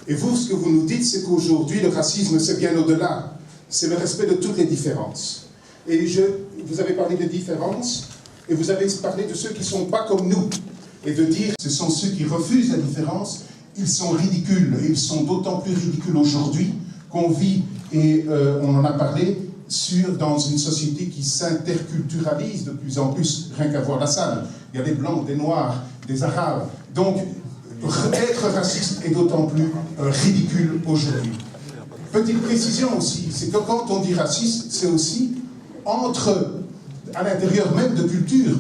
Et vous, ce que vous nous dites, c'est qu'aujourd'hui, le racisme, c'est bien au-delà. C'est le respect de toutes les différences. Et vous avez parlé des différences, et vous avez parlé de ceux qui ne sont pas comme nous. Et de dire, ce sont ceux qui refusent la différence, ils sont ridicules. Et ils sont d'autant plus ridicules aujourd'hui qu'on vit, et on en a parlé, dans une société qui s'interculturalise de plus en plus, rien qu'à voir la salle. Il y a des blancs, des noirs, des arabes. Donc, être raciste est d'autant plus ridicule aujourd'hui. Petite précision aussi, c'est que quand on dit raciste, c'est aussi à l'intérieur même de culture.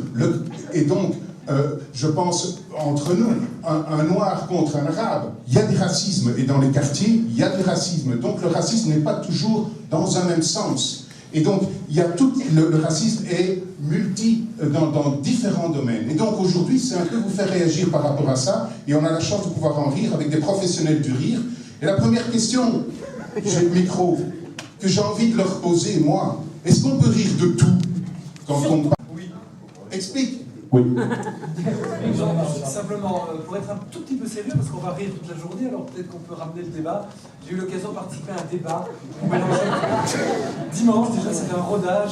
Et donc, je pense, entre nous, un noir contre un arabe, il y a du racisme, et dans les quartiers, il y a du racisme. Donc le racisme n'est pas toujours dans un même sens. Et donc, il y a le racisme est dans différents domaines. Et donc aujourd'hui, c'est un peu vous faire réagir par rapport à ça, et on a la chance de pouvoir en rire avec des professionnels du rire. Et la première question, j'ai le micro, que j'ai envie de leur poser, moi, est-ce qu'on peut rire de tout quand on parle? Oui. Explique. Oui. Simplement, pour être un tout petit peu sérieux, parce qu'on va rire toute la journée, alors peut-être qu'on peut ramener le débat. J'ai eu l'occasion de participer à un débat. On mélangeait dimanche, déjà c'était un rodage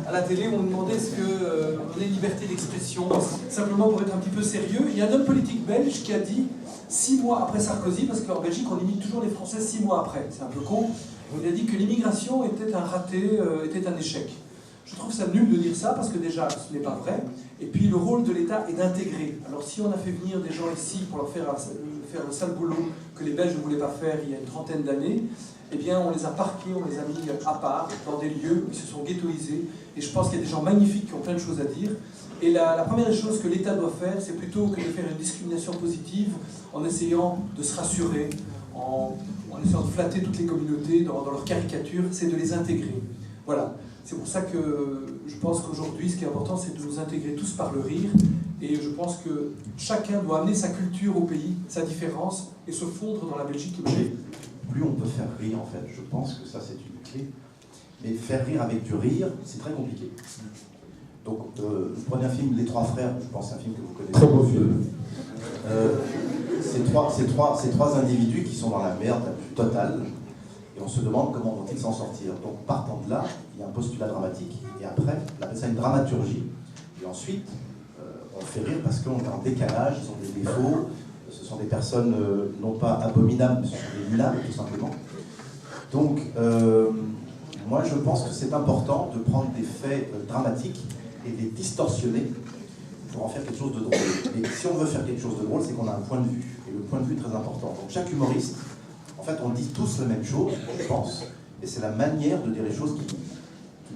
à la télé où on demandait est-ce qu'on ait liberté d'expression. Simplement pour être un petit peu sérieux, il y a un homme politique belge qui a dit 6 mois après Sarkozy, parce qu'en Belgique on imite toujours les Français 6 mois après, c'est un peu con, il a dit que l'immigration était un raté, était un échec. Je trouve ça nul de dire ça parce que déjà ce n'est pas vrai. Et puis le rôle de l'État est d'intégrer. Alors si on a fait venir des gens ici pour leur faire le sale boulot que les Belges ne voulaient pas faire il y a une trentaine d'années, eh bien on les a parqués, on les a mis à part dans des lieux où ils se sont ghettoisés. Et je pense qu'il y a des gens magnifiques qui ont plein de choses à dire. Et la première chose que l'État doit faire, c'est plutôt que de faire une discrimination positive en essayant de se rassurer, en essayant de flatter toutes les communautés dans leur caricature, c'est de les intégrer. Voilà. C'est pour ça que je pense qu'aujourd'hui, ce qui est important, c'est de nous intégrer tous par le rire. Et je pense que chacun doit amener sa culture au pays, sa différence, et se fondre dans la Belgique. Plus on peut faire rire, en fait, je pense que ça, c'est une clé. Mais faire rire avec du rire, c'est très compliqué. Donc, vous prenez un film, Les Trois Frères, je pense que c'est un film que vous connaissez. Très beau film. Ces trois individus qui sont dans la merde la plus totale. Et on se demande comment vont-ils s'en sortir. Donc, partant de là, il y a un postulat dramatique, et après, on appelle ça une dramaturgie. Et ensuite, on fait rire parce qu'on est en décalage, ils ont des défauts, ce sont des personnes non pas abominables, mais ce sont des nulables, tout simplement. Donc, moi, je pense que c'est important de prendre des faits dramatiques et de les distorsionner pour en faire quelque chose de drôle. Et si on veut faire quelque chose de drôle, c'est qu'on a un point de vue, et le point de vue est très important. Donc, chaque humoriste, en fait, on dit tous la même chose, je pense, et c'est la manière de dire les choses qui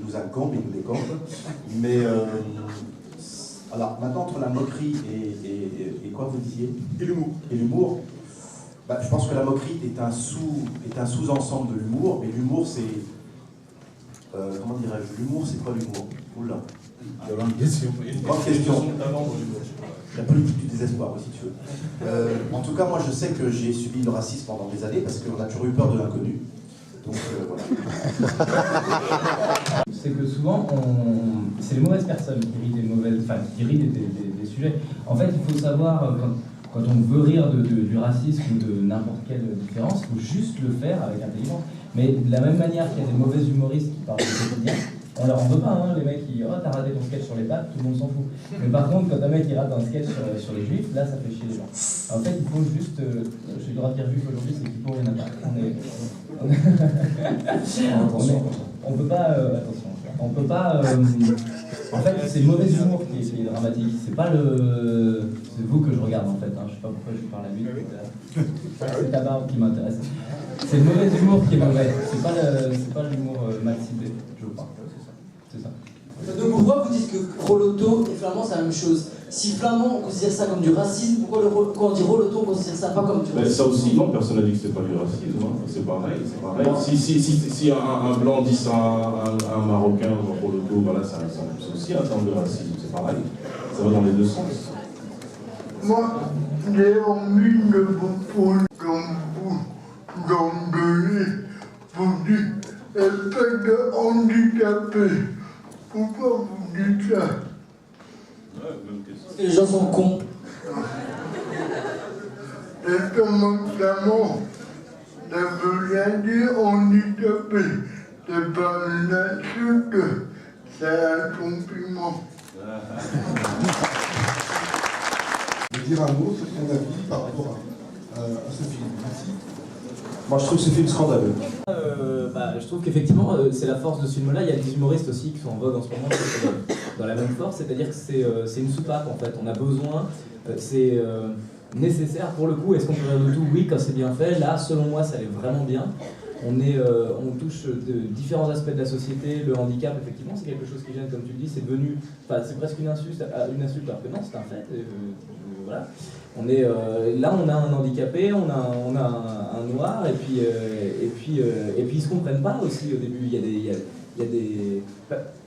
nous incombe et nous décombe. Mais, alors, maintenant, entre la moquerie et quoi vous disiez? Et l'humour. Et l'humour, je pense que la moquerie est un sous-ensemble de l'humour, mais l'humour, c'est... comment dirais-je? L'humour, c'est quoi l'humour? Oula. Grande question. Grande question. La politique du désespoir, si tu veux. En tout cas, moi, je sais que j'ai subi le racisme pendant des années parce qu'on a toujours eu peur de l'inconnu. Donc, voilà. C'est que souvent, c'est les mauvaises personnes qui rient qui rient des sujets. En fait, il faut savoir, quand on veut rire du racisme ou de n'importe quelle différence, il faut juste le faire avec intelligence. Mais de la même manière qu'il y a des mauvais humoristes qui parlent du quotidien, on leur en veut pas, hein, les mecs qui oh t'as raté ton sketch sur les pattes, tout le monde s'en fout. Mais par contre, quand un mec il rate un sketch sur les juifs, là ça fait chier les gens. En fait, il faut juste. J'ai le droit de dire juif aujourd'hui, c'est qu'il faut rien à on peut pas. Attention, on peut pas. En fait, c'est le mauvais humour qui est dramatique. C'est pas le. C'est vous que je regarde en fait. Hein. Je sais pas pourquoi je parle à lui. C'est ta barbe qui m'intéresse. C'est le mauvais humour qui est mauvais. C'est pas l'humour mal ciblé, je crois. C'est ça. Donc pourquoi vous dites que Rolotto et Flamand c'est la même chose? Si Flamand on considère ça comme du racisme, pourquoi quand on dit Rolotto on considère ça pas comme du racisme? Ça aussi, non, personne n'a dit que c'était pas du racisme, hein. C'est pareil, c'est pareil. Si un blanc dit ça à un Marocain ou Rolotto, voilà, c'est aussi un terme de racisme, c'est pareil. Ça va dans les deux sens. Moi, j'ai envie de vous poser comme vous d'emblée, vous dites effet de handicapé. Pourquoi vous dites ça? Parce que les gens sont cons. Et que notamment, ça veut rien dire handicapé. C'est pas une insulte, c'est un compliment. Je vais dire un mot sur ton avis par rapport à ce film. Merci. Moi, je trouve ce film scandaleux. Je trouve qu'effectivement, c'est la force de ce film-là. Il y a des humoristes aussi qui sont en vogue en ce moment dans la même force, c'est-à-dire que c'est une soupape en fait. On a besoin, c'est nécessaire pour le coup. Est-ce qu'on peut rire de tout? Oui, quand c'est bien fait. Là, selon moi, ça allait vraiment bien. On touche de différents aspects de la société. Le handicap, effectivement, c'est quelque chose qui gêne, comme tu le dis. C'est devenu, c'est presque une insulte, alors que non, c'est un fait. Voilà. Là, on a un handicapé, on a un noir, et puis ils se comprennent pas aussi au début.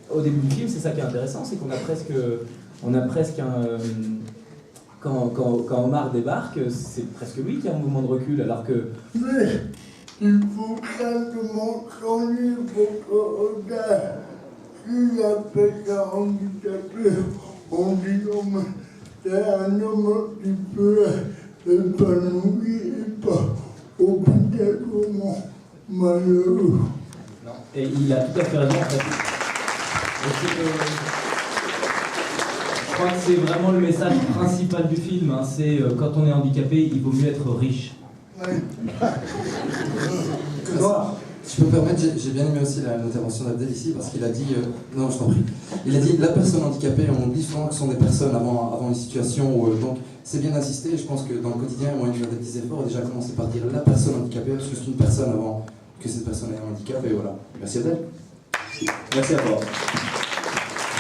Au début du film, c'est ça qui est intéressant, c'est qu'on a presque un quand Omar débarque, c'est presque lui qui a un mouvement de recul, alors que. Mais il faut simplement changer votre regard. Si la personne handicapée, on dit homme, c'est un homme qui peut épanoui et pas obligatoirement malheureux. Non. Et il a tout à fait raison en fait. Je crois que c'est vraiment le message principal du film, hein. C'est quand on est handicapé, il vaut mieux être riche. Ouais. Si je peux me permettre, j'ai bien aimé aussi l'intervention d'Abdel ici, parce qu'il a dit, non je t'en prie, il a dit la personne handicapée, on dit souvent que ce sont des personnes avant une situation où, donc c'est bien d'insister, je pense que dans le quotidien, moi je fais des efforts, et déjà commencer par dire la personne handicapée, parce que c'est une personne avant que cette personne ait un handicap, et voilà. Merci Abdel. Merci à toi.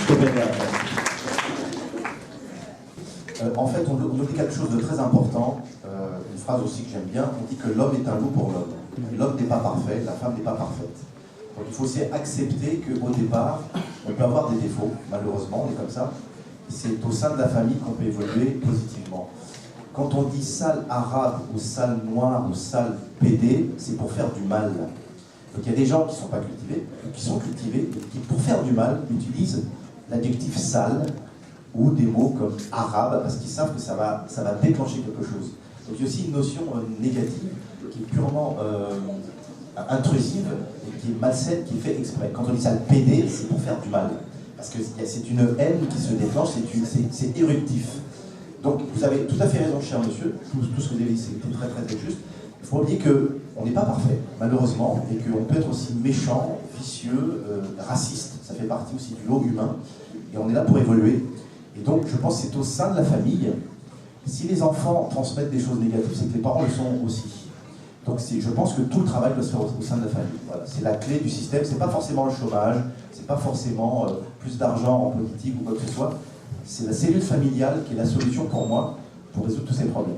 Je te permets après. En fait, on dit quelque chose de très important, une phrase aussi que j'aime bien, on dit que l'homme est un loup pour l'homme. L'homme n'est pas parfait, la femme n'est pas parfaite. Donc il faut aussi accepter qu'au départ, on peut avoir des défauts, malheureusement, on est comme ça. C'est au sein de la famille qu'on peut évoluer positivement. Quand on dit sale arabe ou sale noir ou sale PD, c'est pour faire du mal. Donc il y a des gens qui ne sont pas cultivés, ou qui sont cultivés, et qui pour faire du mal utilisent l'adjectif sale ou des mots comme arabe, parce qu'ils savent que ça va déclencher quelque chose. Donc il y a aussi une notion négative qui est purement intrusive, et qui est malsaine, qui est fait exprès. Quand on dit ça, le PD, c'est pour faire du mal. Parce que c'est une haine qui se déclenche, c'est éruptif. Donc vous avez tout à fait raison, cher monsieur, tout ce que vous avez dit, c'était très très juste. Il faut oublier qu'on n'est pas parfait, malheureusement, et qu'on peut être aussi méchant, vicieux, raciste. Ça fait partie aussi du lot humain, et on est là pour évoluer. Et donc je pense que c'est au sein de la famille. Si les enfants transmettent des choses négatives, c'est que les parents le sont aussi. Donc je pense que tout le travail doit se faire au sein de la famille. Voilà, c'est la clé du système. C'est pas forcément le chômage, c'est pas forcément plus d'argent en politique ou quoi que ce soit. C'est la cellule familiale qui est la solution pour moi pour résoudre tous ces problèmes.